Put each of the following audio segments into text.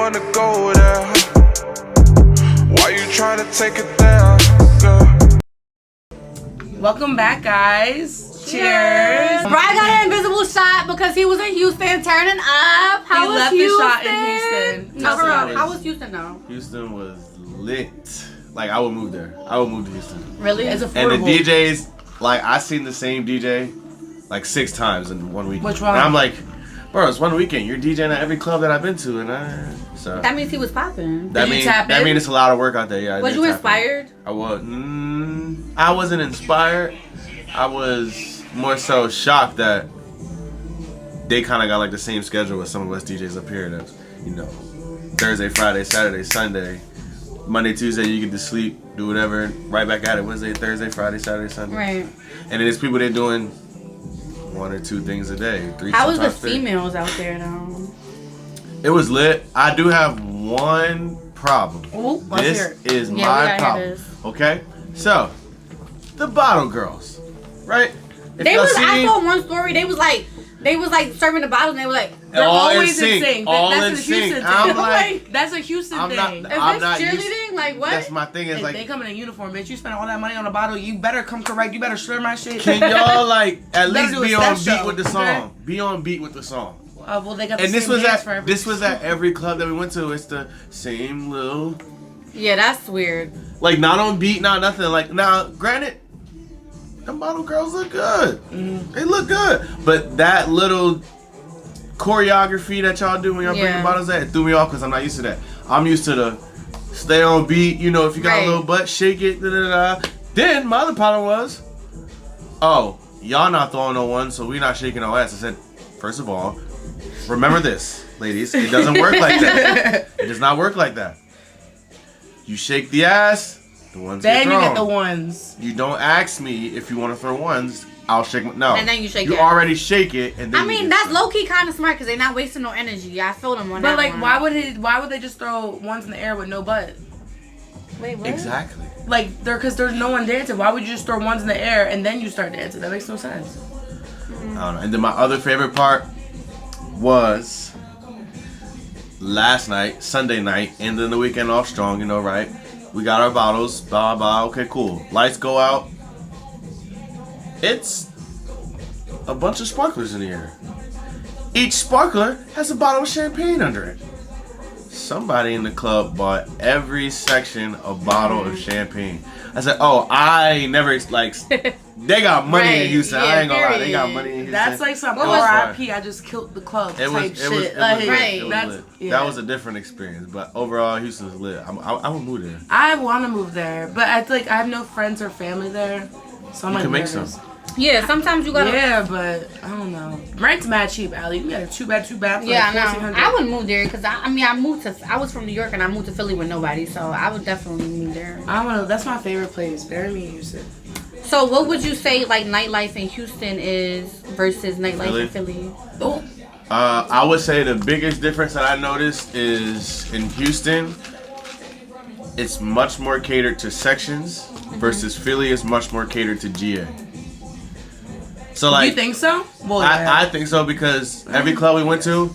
wanna go there? Why you trying to take it there? Welcome back, guys. Cheers. Bry got an invisible shot because he was in Houston turning up. How was left Houston? the shot in Houston. No, for real. How was Houston though? Houston was lit. Like, I would move there. I would move to Houston. Really? It's affordable. And the DJs, like, I seen the same DJ like 6 times in 1 week. Which one? And I'm like, bro, it's 1 weekend. You're DJing at every club that I've been to, and so That means he was popping. that means it's a lot of work out there. Yeah. Was you inspired? I was. I wasn't inspired. I was more so shocked that they kind of got like the same schedule with some of us DJs up here. That's, you know, Thursday, Friday, Saturday, Sunday, Monday, Tuesday you get to sleep, do whatever, right back at it Wednesday, Thursday, Friday, Saturday, Sunday. Right. And then there's people that doing 1 or 2 things a day, 3. How was the 3. females out there though? It was lit. I do have one problem. Ooh, let's This hear it. is Yeah, we my gotta hear problem. this. Okay, so the bottle girls, right? If They y'all was. I seen- saw one story. They was like serving the bottles, and they were like, They're all in always sync, in sync. all That's in a Houston sync. thing. I'm like, that's a Houston I'm thing. not- "Is I'm this not used- cheerleading? Like what?" That's my thing. Is If like, they come in a uniform, bitch, you spend all that money on a bottle, you better come correct. You better share my shit. can y'all like at Better least do a be step on beat show, with the okay? song? Be on beat with the song. Well, they got the And this same was dance for at every- every club that we went to. It's the same little, Yeah, that's weird. like, not on beat, not nothing. Like, now, granted, the bottle girls look good. They look good, but that little choreography that y'all do when y'all bring the bottles at, it threw me off because I'm not used to that. I'm used to the stay on beat. You know, if you got a little butt, shake it. Da, da, da. Then my other problem was, oh, y'all not throwing no one, so we not shaking no ass. I said, first of all, remember this, ladies. It doesn't work like that. It does not work like that. You shake the ass, the ones Then get you thrown. get the ones. You don't ask me if you want to throw ones. I'll shake my, no. And then you shake You it. already shake it, and then I you mean, get that's some. low key kind of smart because they're not wasting no energy. I feel them on But that like, one. why would they just throw ones in the air with no butt? Wait, what? Exactly. Like, because there's no one dancing. Why would you just throw ones in the air and then you start dancing? That makes no sense. I don't know. And then my other favorite part was last night, Sunday night, ending the weekend off strong, you know, right? We got our bottles, blah, blah, okay, cool. Lights go out. It's a bunch of sparklers in the air. Each sparkler has a bottle of champagne under it. Somebody in the club bought every section a bottle of champagne. I said, oh, I never, like, they got money in Houston. I ain't gonna lie, they got money in Houston. That's like some It was RIP, I just killed the club It was, type it shit. was, it Like, was, right. it was that's, lit. yeah. That was a different experience, but overall, Houston's lit. I would move there. I want to move there, but I have no friends or family there, so I'm You like can make nervous. some. Yeah, sometimes you gotta. Yeah, but I don't know. Rent's mad cheap, Allie. We got a 2-bed, 2-bath. Yeah, like I know. $1,400. I would move there because I was from New York and I moved to Philly with nobody, so I would definitely move there. I want to. That's my favorite place. Bury me in Houston. So, what would you say like nightlife in Houston is versus nightlife in Philly? Oh, I would say the biggest difference that I noticed is in Houston, it's much more catered to sections versus Philly is much more catered to GA. So like, you think so? Well, yeah. I think so because every club we went to,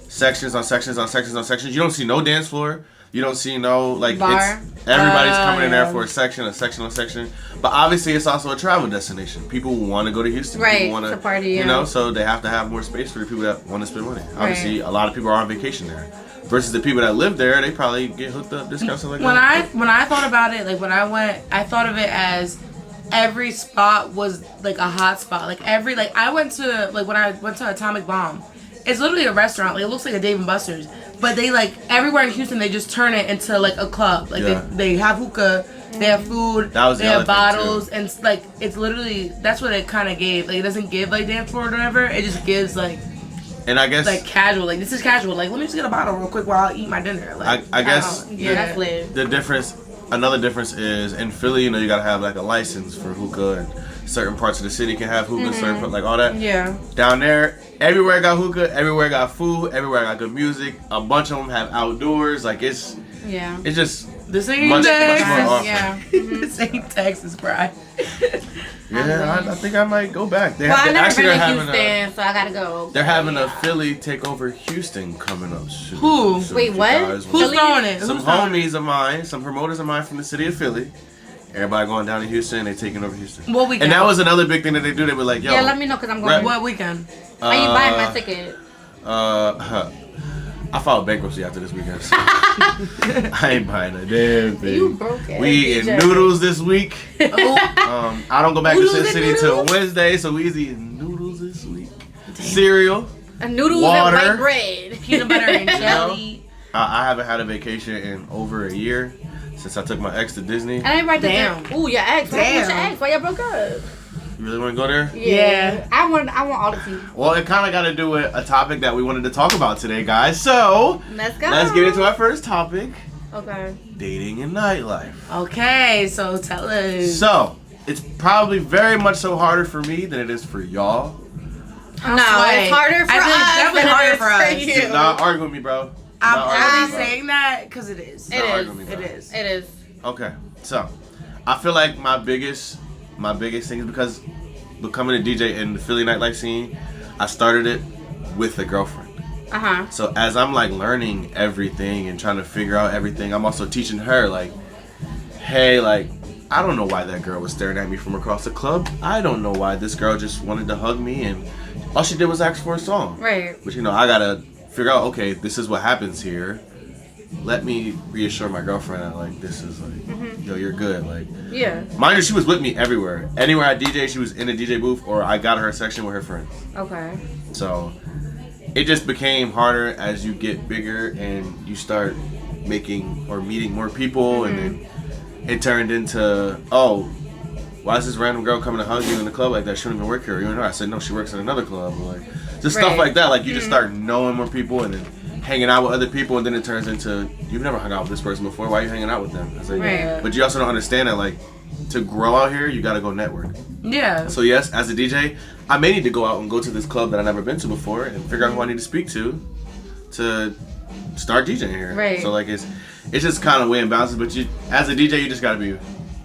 sections on sections on sections on sections. You don't see no dance floor. You don't see no like Bar. it's everybody's coming in there yeah. for a section on section. But obviously it's also a travel destination. People want to go to Houston. Right, People want to party, You yeah. know, so they have to have more space for the people that want to spend money. Obviously, a lot of people are on vacation there. Versus the people that live there, they probably get hooked up, discounts like that. When I thought about it, like when I went, I thought of it as every spot was like a hot spot. Like I went to when I went to Atomic Bomb. It's literally a restaurant. Like it looks like a Dave and Buster's, but they like everywhere in Houston they just turn it into like a club. Like they have hookah, they have food, they have bottles, and like it's literally that's what it kind of gave. Like it doesn't give like dance floor or whatever. It just gives like. And I guess like casual, like this is casual. Like let me just get a bottle real quick while I eat my dinner. Like I guess that's lit. the difference. Another difference is in Philly, you know, you gotta have like a license for hookah, and certain parts of the city can have hookah, certain like all that. Yeah. Down there, everywhere got hookah, everywhere got food, everywhere got good music. A bunch of them have outdoors. Like it's just This ain't Much more Texas. often. Yeah. This ain't Texas, Bri. Yeah, I think I might go back. Well, I never been they're to having Houston, so I gotta go. they're having a Philly take over Houston coming up soon. Who? So Wait, if you what? guys Who's want- throwing it? Some Who's throwing it? homies of mine, some promoters of mine from the city of Philly. Everybody going down to Houston, they taking over Houston. What weekend? And that was another big thing that they do. They were like, yo. Yeah, let me know because I'm going. Right. What weekend? Are you buying my ticket? I filed bankruptcy after this weekend. So I ain't buying a damn thing. You broke it. We eating noodles this week. I don't go back to Sin City till Wednesday, so we eating noodles this week. Cereal. Noodles water. and white bread. Peanut butter and jelly. I haven't had a vacation in over a year since I took my ex to Disney. And I write Damn. Ooh, your ex. What's your Damn. ex? Why y'all broke up? You really want to go there? Yeah. I want all the tea. Well, it kind of got to do with a topic that we wanted to talk about today, guys. So, Let's go. let's get into our first topic. Okay. Dating and nightlife. Okay, so tell us. So, it's probably very much so harder for me than it is for y'all. No, it's harder for I think it's us definitely than it harder is for us. you. Do not argue with me, bro. I'm Not argue only with me, bro. saying that because it is. It Not is. argue with me, bro. It is. It is. Okay, so I feel like my biggest thing is because becoming a DJ in the Philly nightlife scene, I started it with a girlfriend. So as I'm like learning everything and trying to figure out everything, I'm also teaching her like, hey, like I don't know why that girl was staring at me from across the club. I don't know why this girl just wanted to hug me and all she did was ask for a song. Right. But you know, I gotta figure out, okay, this is what happens here. Let me reassure my girlfriend that like this is like, yo, you're good. Like, Yeah. mind you, she was with me everywhere. Anywhere I DJ, she was in a DJ booth, or I got her a section with her friends. Okay. So it just became harder as you get bigger and you start making or meeting more people, and then it turned into, oh, why is this random girl coming to hug you in the club like that? She don't even work here. You know, I said no, she works in another club. Or like just stuff like that. Like you just start knowing more people and then hanging out with other people, and then it turns into, you've never hung out with this person before. Why are you hanging out with them? It's like, Right. But you also don't understand that like to grow out here, you gotta go network. Yeah. So yes, as a DJ, I may need to go out and go to this club that I've never been to before and figure out who I need to speak to start DJing here. Right. So like it's just kind of weighing balances. But you, as a DJ, you just gotta be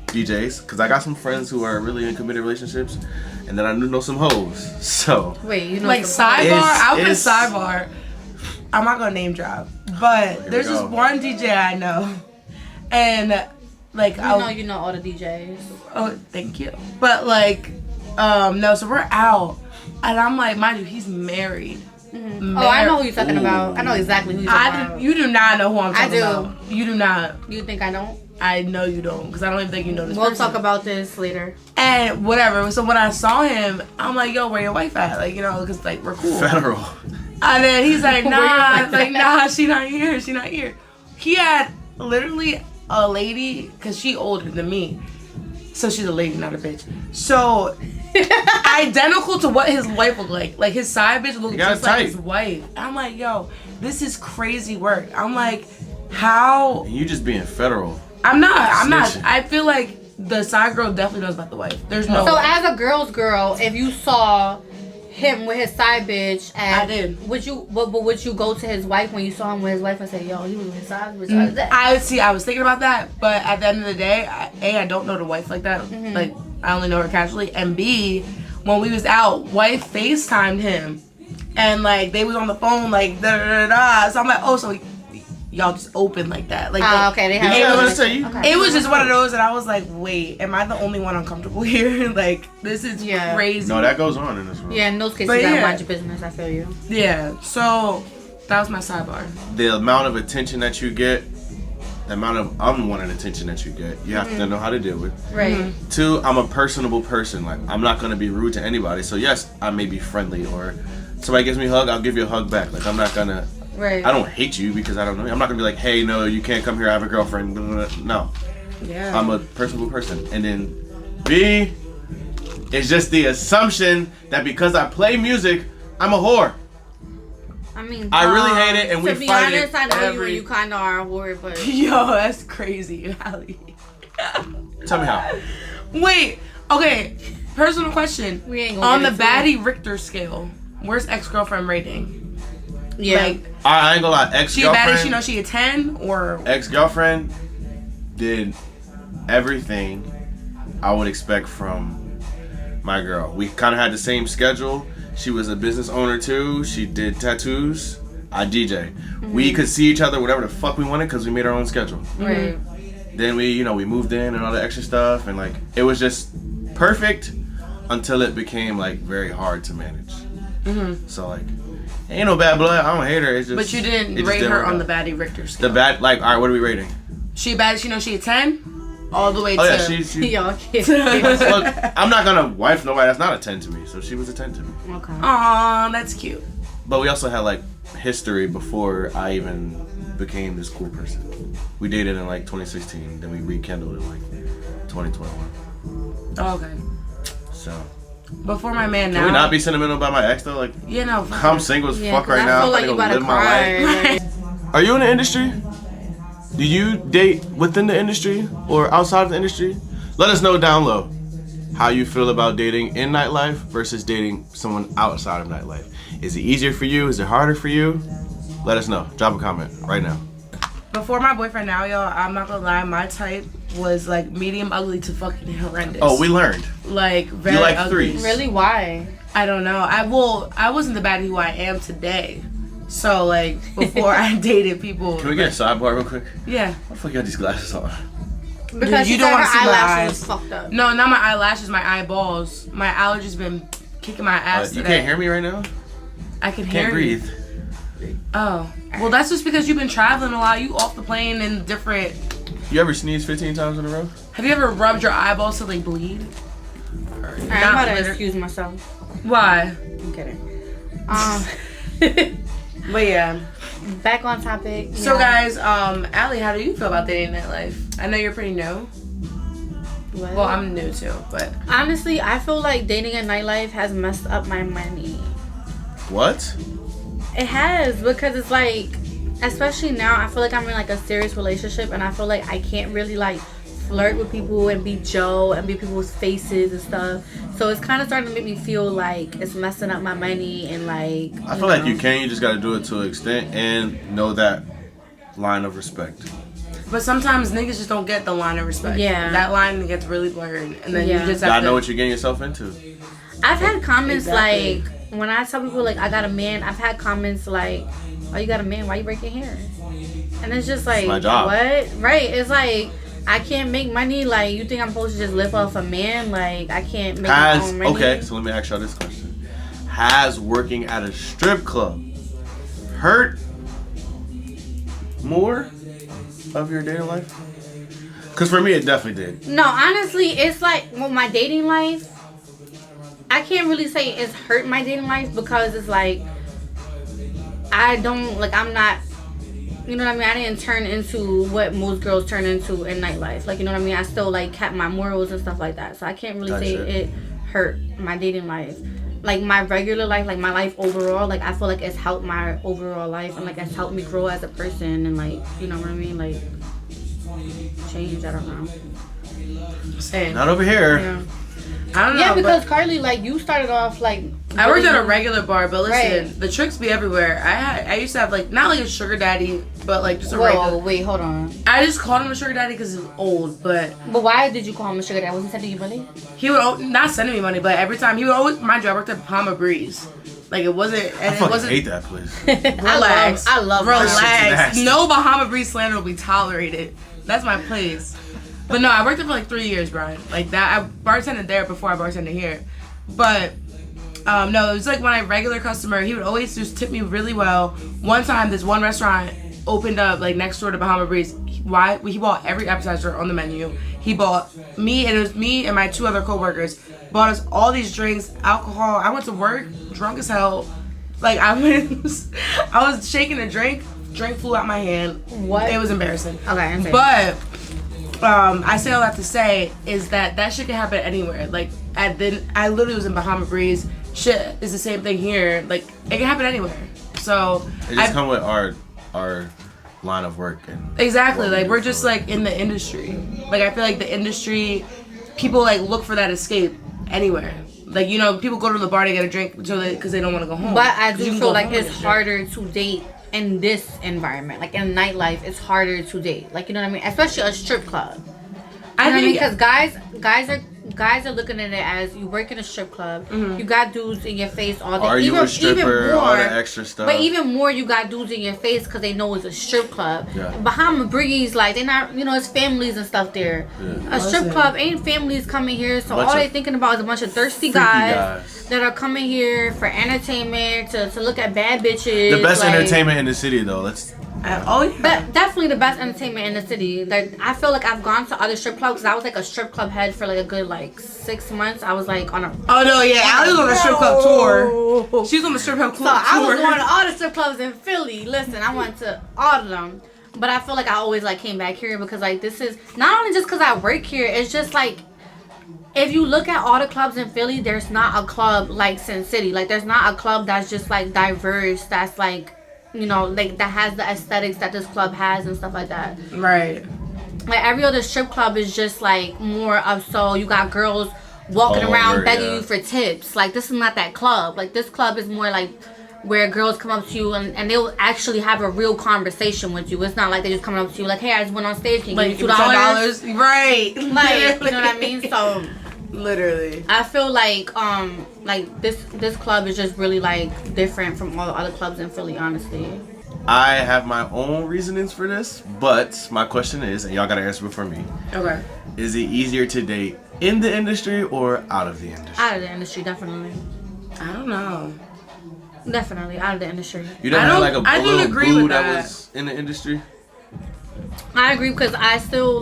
DJs. Because I got some friends who are really in committed relationships, and then I know some hoes. So Wait, you know Like some- sidebar, I'll put it's- sidebar. I'm not gonna name drop, but there's this go. one DJ I know, and like You know all the DJs. oh, thank you. But like, no, so we're out, and I'm like, mind you, he's married. Oh, I know who you're talking about. I know exactly who you're talking about. You do not know who I'm talking do. about. You do not. You think I don't? I know you don't, because I don't even think you know this We'll person. talk about this later. And whatever. So when I saw him, I'm like, yo, where your wife at? Like, you know, because like we're cool. federal. And then he's like, Where nah, your wife like, at? nah, she not here. She not here. He had literally a lady, because she older than me. So she's a lady, not a bitch. So identical to what his wife looked like. Like his side bitch looked got just tight. like his wife. I'm like, yo, this is crazy work. I'm like, how? And you just being federal. I'm not. Snitching. I feel like the side girl definitely knows about the wife. There's no. So way. as a girl's girl, if you saw him with his side bitch, and I did. Would you? But would you go to his wife when you saw him with his wife and say, "Yo, he was with his side bitch"? How is that? I was thinking about that, but at the end of the day, I don't know the wife like that. Like I only know her casually, and B, when we was out, wife FaceTimed him, and like they was on the phone like da da da da. So I'm like, oh, so y'all just open like that, like Okay, they have. Yeah, it I was- was say you. Okay. It was just one of those, and I was like, wait, am I the only one uncomfortable here? Like this is Yeah. crazy. No, that goes on in this world. Yeah, in those cases, But you gotta yeah. mind your business. I feel you. Yeah. So that was my sidebar. The amount of attention that you get, the amount of unwanted attention that you get, you have to know how to deal with. Right. Two, I'm a personable person. Like I'm not gonna be rude to anybody. So yes, I may be friendly, or somebody gives me a hug, I'll give you a hug back. Like I'm not gonna. Right. I don't hate you because I don't know you. I'm not gonna be like, hey, no, you can't come here. I have a girlfriend. Blah, blah, blah. No, Yeah. I'm a personable person. And then B, it's just the assumption that because I play music, I'm a whore. I mean, I really hate it, and we to be fight honest, it I know you every- and you kind of are a whore, but Yo, that's crazy, Allie. Tell me how. Wait. Okay. Personal question. we ain't gonna On the get into it. baddie Richter scale, where's ex-girlfriend rating? Yeah. Like, I ain't gonna lie. she a baddie? Ex-girlfriend. She know she a 10 or? Ex-girlfriend. did everything I would expect from my girl. We kind of had the same schedule. She was a business owner too. She did tattoos. I DJ. We could see each other whatever the fuck we wanted because we made our own schedule. Right. Then we moved in and all the extra stuff, and like it was just perfect until it became like very hard to manage. So like, ain't no bad blood. I don't hate her. It's just. But you didn't rate her on the baddie Richter scale. The bad, like, all right. What are we rating? She bad. She a 10, all the way to. Oh yeah, she. Y'all kids. Look, I'm not gonna wife nobody that's not a 10 to me. So she was a 10 to me. Okay. Aw, that's cute. But we also had like history before I even became this cool person. We dated in like 2016, then we rekindled in like 2021. Oh, okay. So. Before my man now. Can we not be sentimental about my ex though? Like, I'm single as fuck right now. I feel like you about to cry. Are you in the industry? Do you date within the industry or outside of the industry? Let us know down low how you feel about dating in nightlife versus dating someone outside of nightlife. Is it easier for you? Is it harder for you? Let us know. Drop a comment right now. Before my boyfriend now, y'all, I'm not gonna lie, my type was like medium ugly to fucking horrendous. Oh, we learned. Like very you like ugly. threes. Really? Why? I don't know. I wasn't the baddie who I am today. So like before I dated people. Can we get a sidebar real quick? Yeah. What the fuck you got these glasses on? Because you you don't don't want to see my eyelashes eyes. was fucked up. No, not my eyelashes, my eyeballs. My allergies been kicking my ass You today. can't hear me right now? I can Can't hear breathe. you. Oh. Well, that's just because you've been traveling a lot. You off the plane and different. You ever sneeze 15 times in a row? Have you ever rubbed your eyeballs till they bleed? Alright, I'm Not about to litter. excuse myself. Why? I'm kidding. But yeah. Back on topic. So yeah. guys, Allie, how do you feel about dating nightlife? I know you're pretty new. What? Well, I'm new too, but Honestly, I feel like dating a nightlife has messed up my money. What? It has, because it's like, especially now, I feel like I'm in like a serious relationship, and I feel like I can't really like flirt with people and be Joe and be people's faces and stuff. So it's kind of starting to make me feel like it's messing up my money and like. I feel like you can. You just got to do it to an extent and know that line of respect. But sometimes niggas just don't get the line of respect. Yeah. That line gets really blurred, and then Yeah. you just You have gotta to know what you're getting yourself into. I've had comments Exactly. like, when I tell people like I got a man, I've had comments like, "Oh, you got a man? Why you break your hair?" And it's just like, my job. what? Right? It's like I can't make money. Like, you think I'm supposed to just live off a man? Like, I can't make my own money. Okay, so let me ask y'all this question: has working at a strip club hurt more of your dating life? Because for me, it definitely did. No, honestly, it's like, well, my dating life, I can't really say it's hurt my dating life, because it's like, I'm not, you know what I mean? I didn't turn into what most girls turn into in nightlife. Like, you know what I mean? I still, like, kept my morals and stuff like that. So I can't really say Gotcha. it hurt my dating life. Like, my regular life, like, my life overall, like, I feel like it's helped my overall life, and, like, it's helped me grow as a person, and, like, you know what I mean? Like, change, I don't know. Same. Not over here. Yeah. I don't know. Yeah, because but Carly, like, you started off like. I worked at a really- regular bar, but listen, Right. the tricks be everywhere. I used to have like not like a sugar daddy, but like just a Whoa, regular. wait, hold on. I just called him a sugar daddy because he was old, but But why did you call him a sugar daddy? Was he sending you money? he would not sending me money, but every time he would always, mind you, I worked at Bahama Breeze. Like it wasn't, I and it fucking wasn't. hate that place. Relax. I love That shit's Relax. nasty. No Bahama Breeze slander will be tolerated. That's my place. But no, I worked there for like 3 years, Brian. Like that, I bartended there before I bartended here. But no, it was like when I regular customer, he would always just tip me really well. One time, this one restaurant opened up like next door to Bahama Breeze. He bought every appetizer on the menu. He bought me, and it was me and my 2 other coworkers. Bought us all these drinks, alcohol. I went to work drunk as hell. Like I was shaking a drink flew out my hand. What? It was embarrassing. Okay, okay. But I say all that to say is that shit can happen anywhere. Like I literally was in Bahama Breeze. Shit is the same thing here. Like it can happen anywhere. So It just come with our line of work and exactly, what we like do we're for just a like in the industry. Like I feel like the industry, people like look for that escape anywhere. Like you know, people go to the bar to get a drink because they don't want to go home. But I 'Cause you do can feel go like home it's and shit. harder to date in this environment, like in nightlife, it's harder to date. Like, you know what I mean? Especially a strip club. I think because guys are looking at it as you work in a strip club, you got dudes in your face all day. Are you a stripper? All the extra stuff. But even more, you got dudes in your face because they know it's a strip club. Yeah. Behind breeze, like they're not, you know, it's families and stuff there. Yeah. A strip club ain't families coming here, so all they thinking about is a bunch of thirsty guys that are coming here for entertainment to look at bad bitches. The best entertainment in the city, though. But definitely the best entertainment in the city. Like, I feel like I've gone to other strip clubs. I was like a strip club head for like a good 6 months. I was like on a. Oh no, yeah, I was on a strip club tour. She was on the strip club tour. So I was going to all the strip clubs in Philly. Listen, I went to all of them. But I feel like I always like came back here because like this is not only just because I work here. It's just like if you look at all the clubs in Philly, there's not a club like Sin City. Like there's not a club that's just like diverse. That's like. You know, like that has the aesthetics that this club has and stuff like that. Right. Like every other strip club is just like more of so you got girls walking around begging you for tips. Like this is not that club. Like this club is more like where girls come up to you and they'll actually have a real conversation with you. It's not like they just coming up to you like, hey, I just went on stage. Can you give me $2? Right. Like, you know what I mean? So literally. I feel like this club is just really like different from all the other clubs in Philly, honestly. I have my own reasonings for this, but my question is, and y'all gotta answer before me. Okay. Is it easier to date in the industry or out of the industry? Out of the industry, definitely. I don't know. Definitely out of the industry. You don't have like a little boo that was in the industry? I agree because I still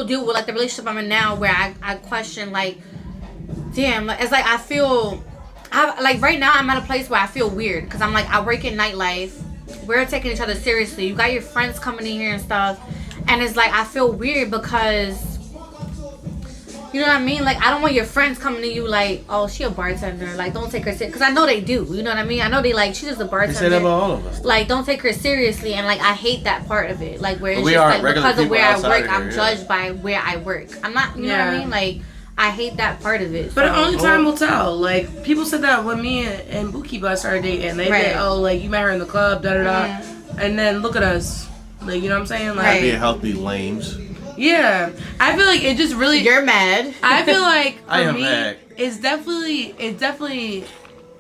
deal with like the relationship I'm in now where I question like, damn, it's like I feel, like right now I'm at a place where I feel weird because I'm like, I work in nightlife, we're taking each other seriously, you got your friends coming in here and stuff, and it's like I feel weird because, you know what I mean? Like I don't want your friends coming to you like, oh, she a bartender, like don't take her serious, because I know they do, you know what I mean? I know they like, she's just a bartender. They say that about all of us. Like don't take her seriously, and like I hate that part of it, like where it's just like because of where I work, I'm judged by where I work. I'm not, you know what I mean? Like I hate that part of it. But only time will tell. Like people said that when me and Bookkeeper started dating, they said, oh, like you met her in the club, da da da, and then look at us, like you know what I'm saying? Like being healthy lames. Yeah, I feel like it just really. You're mad. I feel like for I am me, mad. it definitely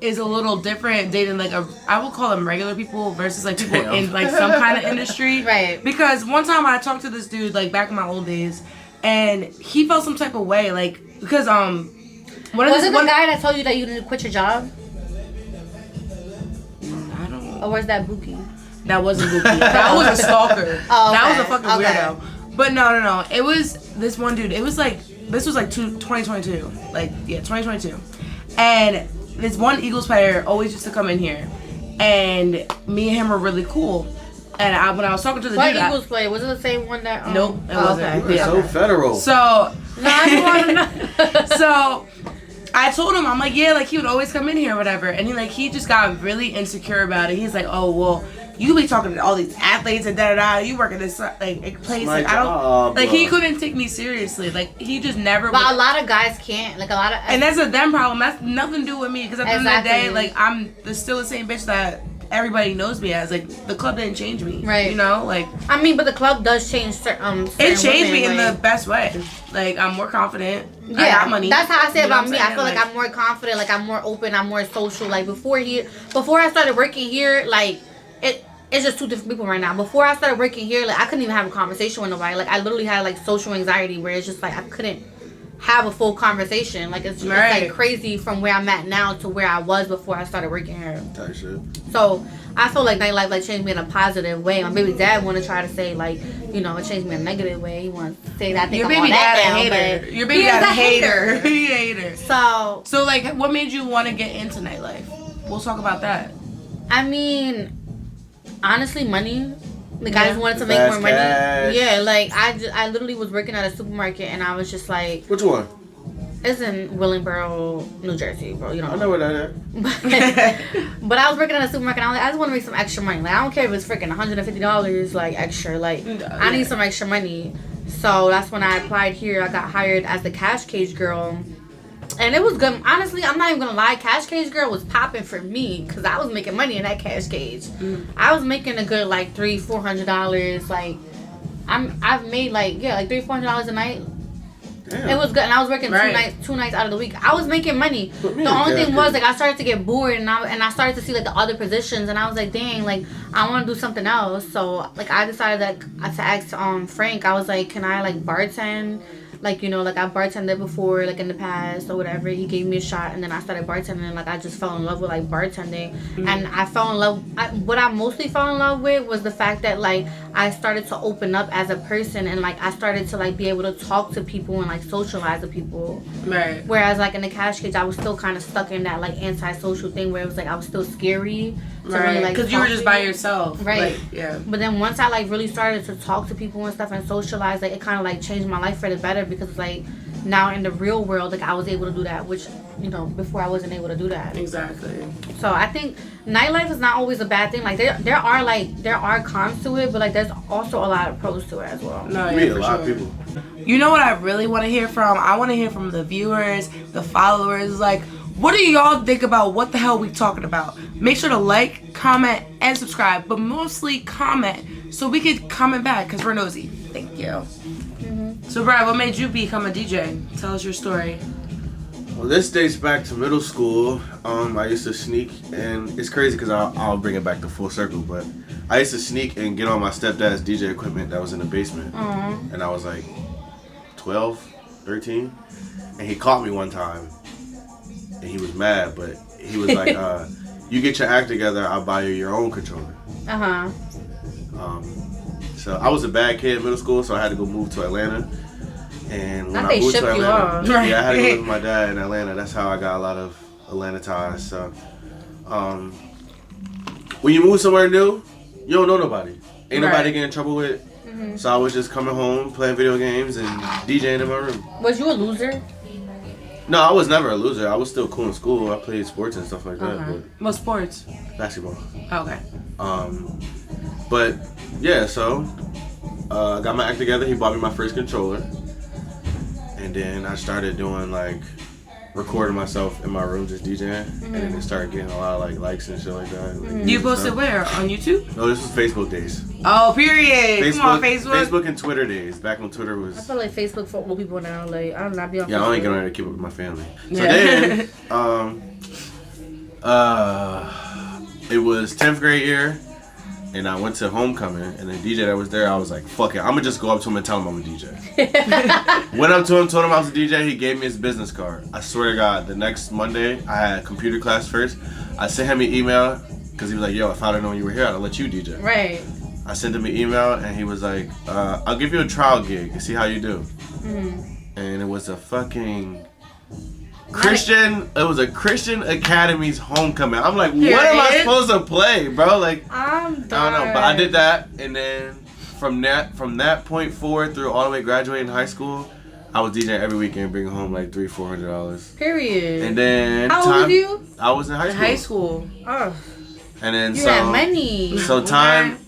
is a little different dating like I would call them regular people versus like people in like some kind of industry. Right. Because one time I talked to this dude like back in my old days, and he felt some type of way like because was it the guy that told you that you didn't quit your job? I don't. Or was that Buki? That wasn't Buki. That was a stalker. Oh, okay. That was a fucking weirdo. But no. It was this one dude. It was like, this was like 2022. Like, yeah, 2022. And this one Eagles player always used to come in here. And me and him were really cool. And when I was talking to the dude. What Eagles player? Was it the same one that? Nope, it wasn't. Okay. So federal. So, so I told him, I'm like, yeah, like he would always come in here or whatever. And he just got really insecure about it. He's like, oh, well, you be talking to all these athletes and da-da-da, you work at this like place, like I don't like he couldn't take me seriously, like he just never but a lot of guys can't, like a lot of, and that's a them problem, that's nothing to do with me, because at the end of the day, like I'm still the same bitch that everybody knows me as. Like the club didn't change me, right? You know, like I mean, but the club does change certain it changed women, me in like, the best way. Like I'm more confident. Yeah, I got money. That's how I say you about me. I feel like I'm more confident, like I'm more open, I'm more social. Like before I started working here, like it's just two different people right now. Before I started working here, like I couldn't even have a conversation with nobody. Like I literally had like social anxiety where it's just like I couldn't have a full conversation. Like it's just like crazy from where I'm at now to where I was before I started working here. Type shit. So I feel like nightlife like changed me in a positive way. My baby dad want to try to say like, you know, it changed me in a negative way. He wants to say that. I think your I'm baby dad now, a hater. Your baby dad a hater. He a hater. So like, what made you want to get into nightlife? We'll talk about that. I mean, honestly, money. Like I just wanted to make more money. Cash. Yeah, like I literally was working at a supermarket and I was just like, which one? It's in Willingboro, New Jersey, bro. You know. I know where that is. But I was working at a supermarket and I was like, I just want to make some extra money. Like I don't care if it's freaking $150 like extra. Like I need some extra money. So that's when I applied here. I got hired as the cash cage girl. And it was good. Honestly, I'm not even gonna lie. Cash Cage Girl was popping for me because I was making money in that cash cage. I was making a good like $300-$400. Like I've made like $300-$400 a night. Damn. It was good, and I was working two nights out of the week. I was making money. The only thing was like I started to get bored, and I started to see like the other positions, and I was like, dang, like I want to do something else. So like I decided to ask Frank. I was like, can I like bartend? Like, you know, like I bartended before, like in the past or whatever. He gave me a shot, and then I started bartending, and like I just fell in love with like bartending. And I fell in love. What I mostly fell in love with was the fact that like I started to open up as a person, and like I started to like be able to talk to people and like socialize with people. Right. Whereas like in the cash cage, I was still kind of stuck in that like antisocial thing where it was like I was still scary. Right. Because you were just by yourself. Right. Like, yeah. But then once I like really started to talk to people and stuff and socialize, like it kind of like changed my life for the better, because it's like now in the real world, like I was able to do that, which, you know, before I wasn't able to do that. Exactly. So I think nightlife is not always a bad thing. Like there are cons to it, but like there's also a lot of pros to it as well. No, You meet a lot of people. You know what I really want to hear from? I want to hear from the viewers, the followers. Like, what do y'all think about what the hell we talking about? Make sure to like, comment, and subscribe, but mostly comment so we can comment back because we're nosy. Thank you. So, Brad, what made you become a DJ? Tell us your story. Well, this dates back to middle school. I used to sneak, and it's crazy because I'll bring it back to full circle, but I used to sneak and get on my stepdad's DJ equipment that was in the basement. And I was like 12, 13, and he caught me one time, and he was mad, but he was like, you get your act together, I'll buy you your own controller. So I was a bad kid in middle school, so I had to go move to Atlanta. And when I moved to Atlanta, yeah, I had to go live with my dad in Atlanta. That's how I got a lot of Atlanta ties. So when you move somewhere new, you don't know nobody. Ain't nobody getting in trouble with. So I was just coming home, playing video games, and DJing in my room. Was you a loser? No, I was never a loser. I was still cool in school. I played sports and stuff like that. But What sports? basketball. Okay. But yeah, so I got my act together. He bought me my first controller, and then I started doing like recording myself in my room just DJing, and then it started getting a lot of like likes and shit like that. Like, You posted where? On YouTube? No, this was Facebook days. Oh, period. Come on, Facebook. Facebook and Twitter days. Back when Twitter was. I feel like Facebook for old people now. Like I don't know, I be on. Yeah, Facebook. I only get on there to keep up with my family. So Yeah. then, it was 10th grade year. And I went to homecoming, and the DJ that was there, I was like, fuck it, I'm gonna just go up to him and tell him I'm a DJ. Went up to him, told him I was a DJ, he gave me his business card. I swear to God, the next Monday, I had computer class first. I sent him an email, because he was like, yo, if I'd have known you were here, I'd have let you DJ. Right. I sent him an email, and he was like, I'll give you a trial gig and see how you do. And it was a fucking Christian Academy's homecoming. I'm like, what am I supposed to play, bro? Like, I'm done. I don't know, but I did that, and then from that point forward through all the way graduating high school, I was DJing every weekend, bringing home like $300-$400. Period. And then how old were you? I was in high school. Oh. And then You had money. So time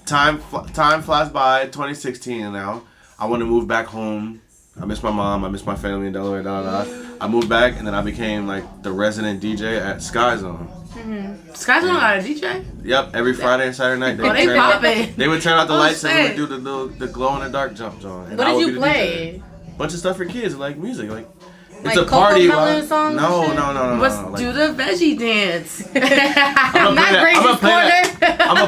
flies by. 2016 now. I want to move back home. I miss my mom. I miss my family in Delaware. I moved back, and then I became like the resident DJ at Sky Zone. Sky Zone got a DJ? Yep, every Friday and Saturday night. They would turn out the lights and we would do the glow in the dark jump on. What did you play? Bunch of stuff for kids, like music, like it's Like a party. Cocomelon songs? No. Let's Like, do the veggie dance. I'm gonna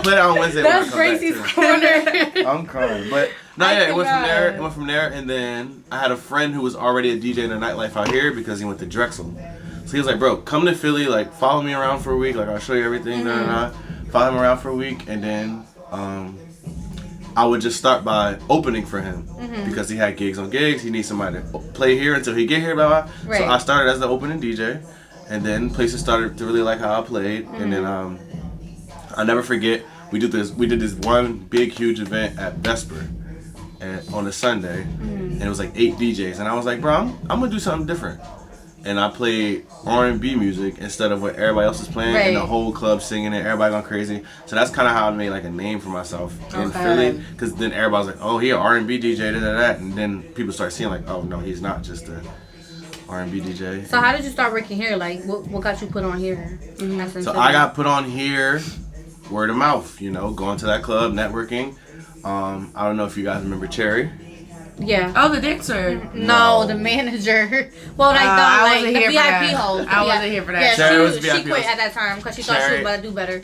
play that on Wednesday. That's Gracie's corner. I'm crying, but no, yeah, it went from there, and then I had a friend who was already a DJ in the nightlife out here because he went to Drexel. So he was like, bro, come to Philly, like follow me around for a week, like I'll show you everything. Follow him around for a week, and then I would just start by opening for him because he had gigs on gigs. He needs somebody to play here until he get here, blah blah. Right. So I started as the opening DJ, and then places started to really like how I played, and then I'll never forget we did this one big huge event at Vesper, and on a Sunday, and it was like 8 DJs, and I was like, bro, I'm gonna do something different. And I played R&B music instead of what everybody else is playing, and the whole club singing it, everybody going crazy. So that's kind of how I made like a name for myself in Philly, because then everybody's like, oh, he an R&B DJ, and then people start seeing like, oh no, he's not just a R&B DJ. So how did you start working here? Like, what got you put on here? So I got put on here, word of mouth. You know, going to that club, networking. I don't know if you guys remember Cherry. Yeah. Oh, the dancer. No, the manager. Well, like the VIP host. I wasn't here for that. Yeah, Cherry was she VIP quit host. at that time because she thought she was about to do better.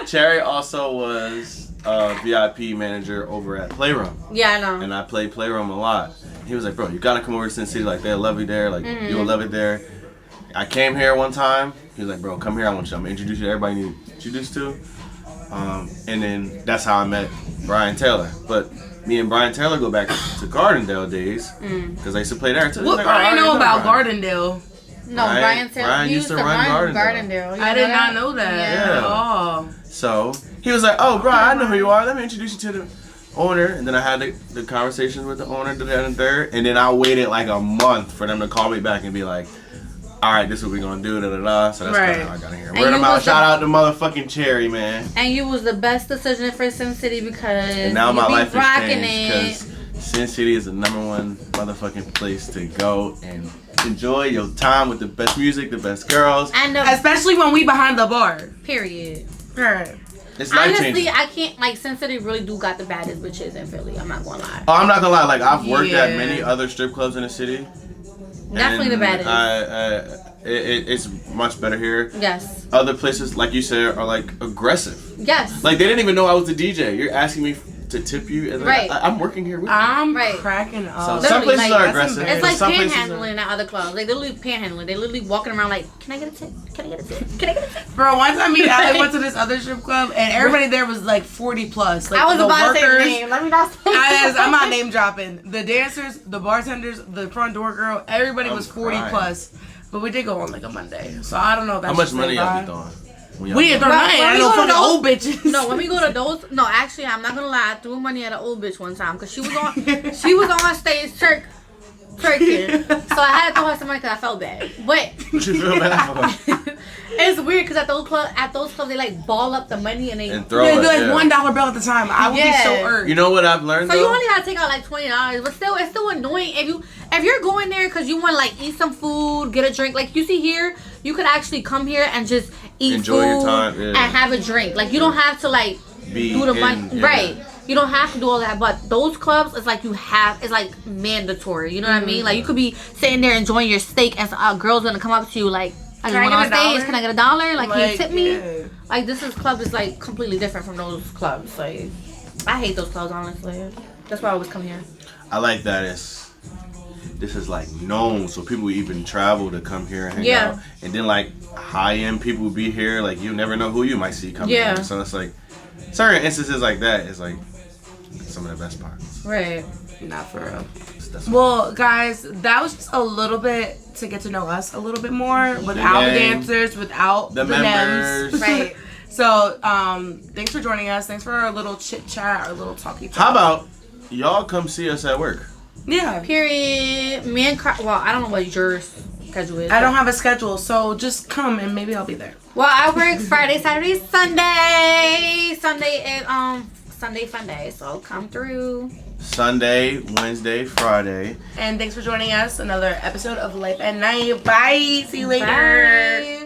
Cherry also was a VIP manager over at Playroom. Yeah, I know. And I played Playroom a lot. He was like, bro, you gotta come over to Sin City. Like, they'll love you there. Like, you'll love it there. I came here one time. He was like, bro, come here. I'm gonna introduce you to everybody you need to introduce to. And then that's how I met Brian Taylor. But me and Brian Taylor go back to Gardendale days because I used to play there too. What like, Brian know about Gardendale? No, Brian Taylor. Brian used to run Gardendale. I did not know that. Yeah. Oh. So he was like, "Oh, Brian, I know who you are. Let me introduce you to the owner." And then I had the conversation with the owner, and third. And then I waited like a month for them to call me back and be like, "All right, this is what we're gonna do." Da da da. So that's kind of how I got here. Word of mouth. Shout out to motherfucking Cherry, man. And you was the best decision for Sin City because and now my life has changed it. because Sin City is the #1 motherfucking place to go and enjoy your time with the best music, the best girls, and especially when we behind the bar. Period. Right. It's life changing. Honestly, I can't like Sin City really do got the baddest bitches in Philly. I'm not gonna lie. Oh, I'm not gonna lie. Like I've worked at many other strip clubs in the city. Definitely the baddest. It's much better here. Yes. Other places, like you said, are like aggressive. Yes. Like they didn't even know I was the DJ. You're asking me to tip you, and right. I'm working here with you. I'm cracking up. So some places are aggressive. It's like some panhandling at other clubs. They literally panhandling. They literally walking around like, can I get a tip? Can I get a tip? Can I get a tip? Bro, one time me and Allie went to this other strip club, and everybody there was like 40 plus. Like I was the about workers, to say the name. Let me not say I'm not name dropping. The dancers, the bartenders, the front door girl, everybody was 40 plus. But we did go on like a Monday, so I don't know if that's how much money y'all be throwing. We didn't throw money. I know fucking old bitches. No, when we go to those, no, actually, I'm not gonna lie. I threw money at an old bitch one time because she was on stage twerking. So I had to throw her some money because I felt bad. But what you feel bad for? It's weird because at those clubs they like ball up the money and throw it. Like $1 bill at the time. I would be so irked. You know what I've learned? So you only gotta take out like $20, but still, it's still annoying if you're going there because you want to like eat some food, get a drink. Like you see here, you could actually come here and just enjoy your time and have a drink. Like you don't have to like do the money right. You don't have to do all that, but those clubs, it's like it's like mandatory. You know what I mean? Like you could be sitting there enjoying your steak, and a girl's gonna come up to you like, I just went on stage. Can I get $1? Like, can you tip me? Yeah. Like this club is like completely different from those clubs. Like I hate those clubs honestly. That's why I always come here. I like that this is like known, so people even travel to come here and hang out. And then like high end people will be here. Like you never know who you might see coming here. So it's like certain instances like that is like some of the best parts. Right. Not for real. Well, guys, that was just a little bit to get to know us a little bit more without the dancers, without the members. Right. So, thanks for joining us. Thanks for our little chit chat, our little talky talk. How about y'all come see us at work? Yeah. Period. Me and I don't know what your schedule is. I don't have a schedule, so just come and maybe I'll be there. Well, I work Friday, Saturday, Sunday. Sunday is Sunday fun day, so come through. Sunday, Wednesday, Friday. And thanks for joining us. Another episode of Life at Night. Bye. See you later. Bye.